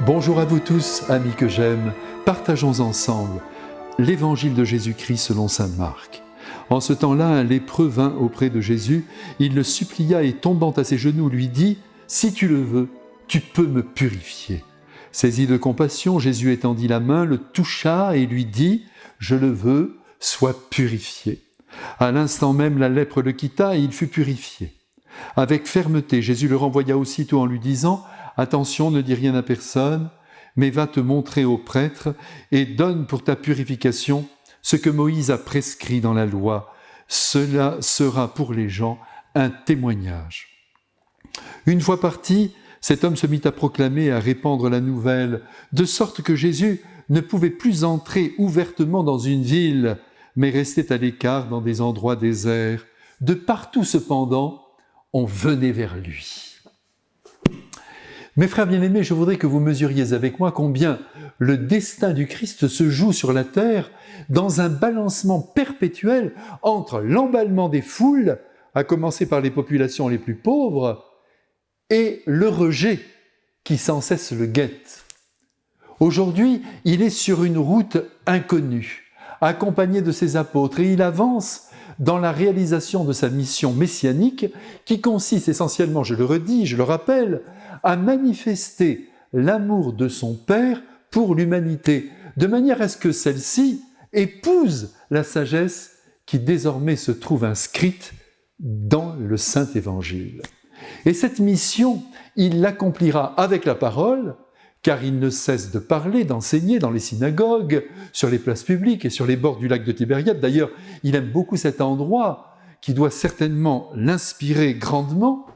Bonjour à vous tous, amis que j'aime, partageons ensemble l'évangile de Jésus-Christ selon saint Marc. En ce temps-là, un lépreux vint auprès de Jésus, il le supplia et tombant à ses genoux lui dit « Si tu le veux, tu peux me purifier ». Saisi de compassion, Jésus étendit la main, le toucha et lui dit « Je le veux, sois purifié ». À l'instant même, la lèpre le quitta et il fut purifié. Avec fermeté, Jésus le renvoya aussitôt en lui disant « Attention, ne dis rien à personne, mais va te montrer au prêtre et donne pour ta purification ce que Moïse a prescrit dans la loi. Cela sera pour les gens un témoignage. » Une fois parti, cet homme se mit à proclamer et à répandre la nouvelle, de sorte que Jésus ne pouvait plus entrer ouvertement dans une ville, mais restait à l'écart dans des endroits déserts. De partout cependant, on venait vers lui. Mes frères bien-aimés, je voudrais que vous mesuriez avec moi combien le destin du Christ se joue sur la terre dans un balancement perpétuel entre l'emballement des foules, à commencer par les populations les plus pauvres, et le rejet qui sans cesse le guette. Aujourd'hui, il est sur une route inconnue, accompagné de ses apôtres, et il avance dans la réalisation de sa mission messianique qui consiste essentiellement, je le redis, je le rappelle, à manifester l'amour de son Père pour l'humanité, de manière à ce que celle-ci épouse la sagesse qui désormais se trouve inscrite dans le Saint-Évangile. Et cette mission, il l'accomplira avec la parole, car il ne cesse de parler, d'enseigner dans les synagogues, sur les places publiques et sur les bords du lac de Tibériade. D'ailleurs, il aime beaucoup cet endroit qui doit certainement l'inspirer grandement.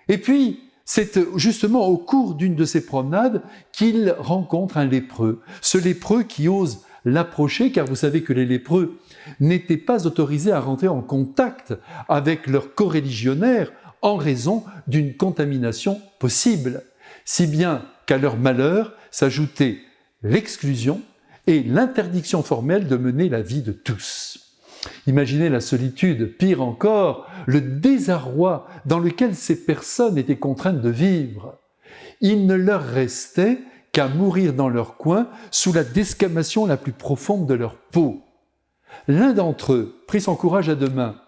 Et puis, c'est justement au cours d'une de ces promenades qu'il rencontre un lépreux. Ce lépreux qui ose l'approcher, car vous savez que les lépreux n'étaient pas autorisés à rentrer en contact avec leurs coreligionnaires en raison d'une contamination possible, si bien qu'à leur malheur s'ajoutait l'exclusion et l'interdiction formelle de mener la vie de tous. Imaginez la solitude, pire encore, le désarroi dans lequel ces personnes étaient contraintes de vivre. Il ne leur restait qu'à mourir dans leur coin sous la desquamation la plus profonde de leur peau. L'un d'entre eux prit son courage à deux mains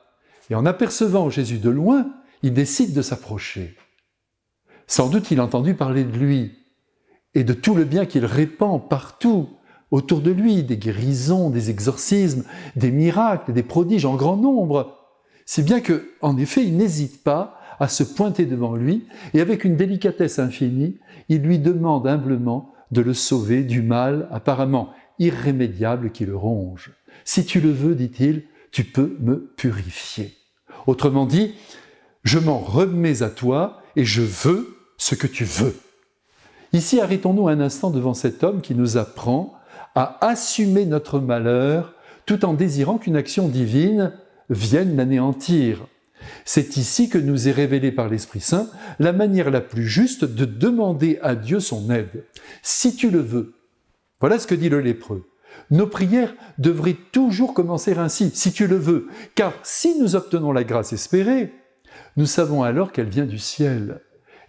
et en apercevant Jésus de loin, il décide de s'approcher. Sans doute il a entendu parler de lui et de tout le bien qu'il répand partout autour de lui, des guérisons, des exorcismes, des miracles, des prodiges en grand nombre, si bien que, en effet, il n'hésite pas à se pointer devant lui et avec une délicatesse infinie, il lui demande humblement de le sauver du mal apparemment irrémédiable qui le ronge. « Si tu le veux, dit-il, tu peux me purifier. » Autrement dit, je m'en remets à toi et je veux ce que tu veux. Ici, arrêtons-nous un instant devant cet homme qui nous apprend à assumer notre malheur tout en désirant qu'une action divine vienne l'anéantir. C'est ici que nous est révélée par l'Esprit Saint la manière la plus juste de demander à Dieu son aide. Si tu le veux. Voilà ce que dit le lépreux. Nos prières devraient toujours commencer ainsi, si tu le veux, car si nous obtenons la grâce espérée, nous savons alors qu'elle vient du ciel.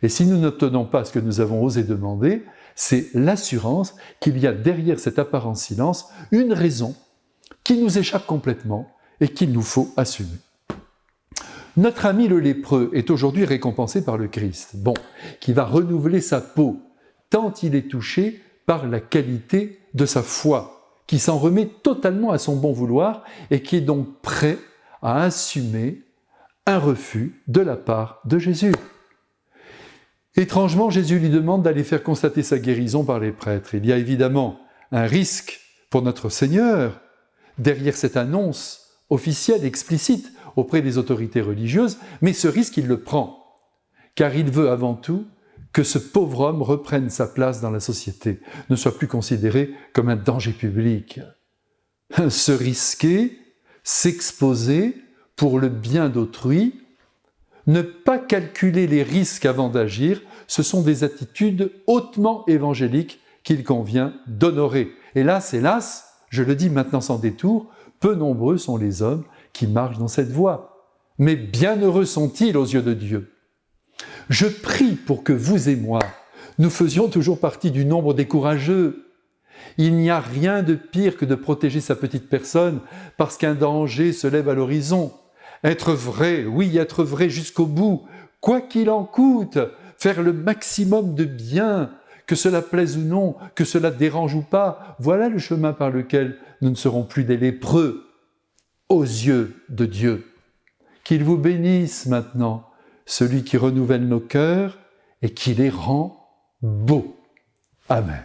Et si nous n'obtenons pas ce que nous avons osé demander, c'est l'assurance qu'il y a derrière cet apparent silence une raison qui nous échappe complètement et qu'il nous faut assumer. Notre ami le lépreux est aujourd'hui récompensé par le Christ, qui va renouveler sa peau, tant il est touché par la qualité de sa foi, qui s'en remet totalement à son bon vouloir et qui est donc prêt à assumer un refus de la part de Jésus. Étrangement, Jésus lui demande d'aller faire constater sa guérison par les prêtres. Il y a évidemment un risque pour notre Seigneur derrière cette annonce officielle, explicite auprès des autorités religieuses, mais ce risque, il le prend, car il veut avant tout que ce pauvre homme reprenne sa place dans la société, ne soit plus considéré comme un danger public. Se risquer, s'exposer pour le bien d'autrui, ne pas calculer les risques avant d'agir, ce sont des attitudes hautement évangéliques qu'il convient d'honorer. Hélas, je le dis maintenant sans détour, peu nombreux sont les hommes qui marchent dans cette voie. Mais bienheureux sont-ils aux yeux de Dieu. Je prie pour que vous et moi, Nous faisions toujours partie du nombre des courageux. Il n'y a rien de pire que de protéger sa petite personne parce qu'un danger se lève à l'horizon. Être vrai, oui, être vrai jusqu'au bout, quoi qu'il en coûte, faire le maximum de bien, que cela plaise ou non, que cela dérange ou pas, voilà le chemin par lequel nous ne serons plus des lépreux aux yeux de Dieu. Qu'il vous bénisse maintenant, celui qui renouvelle nos cœurs et qui les rend beaux. Amen.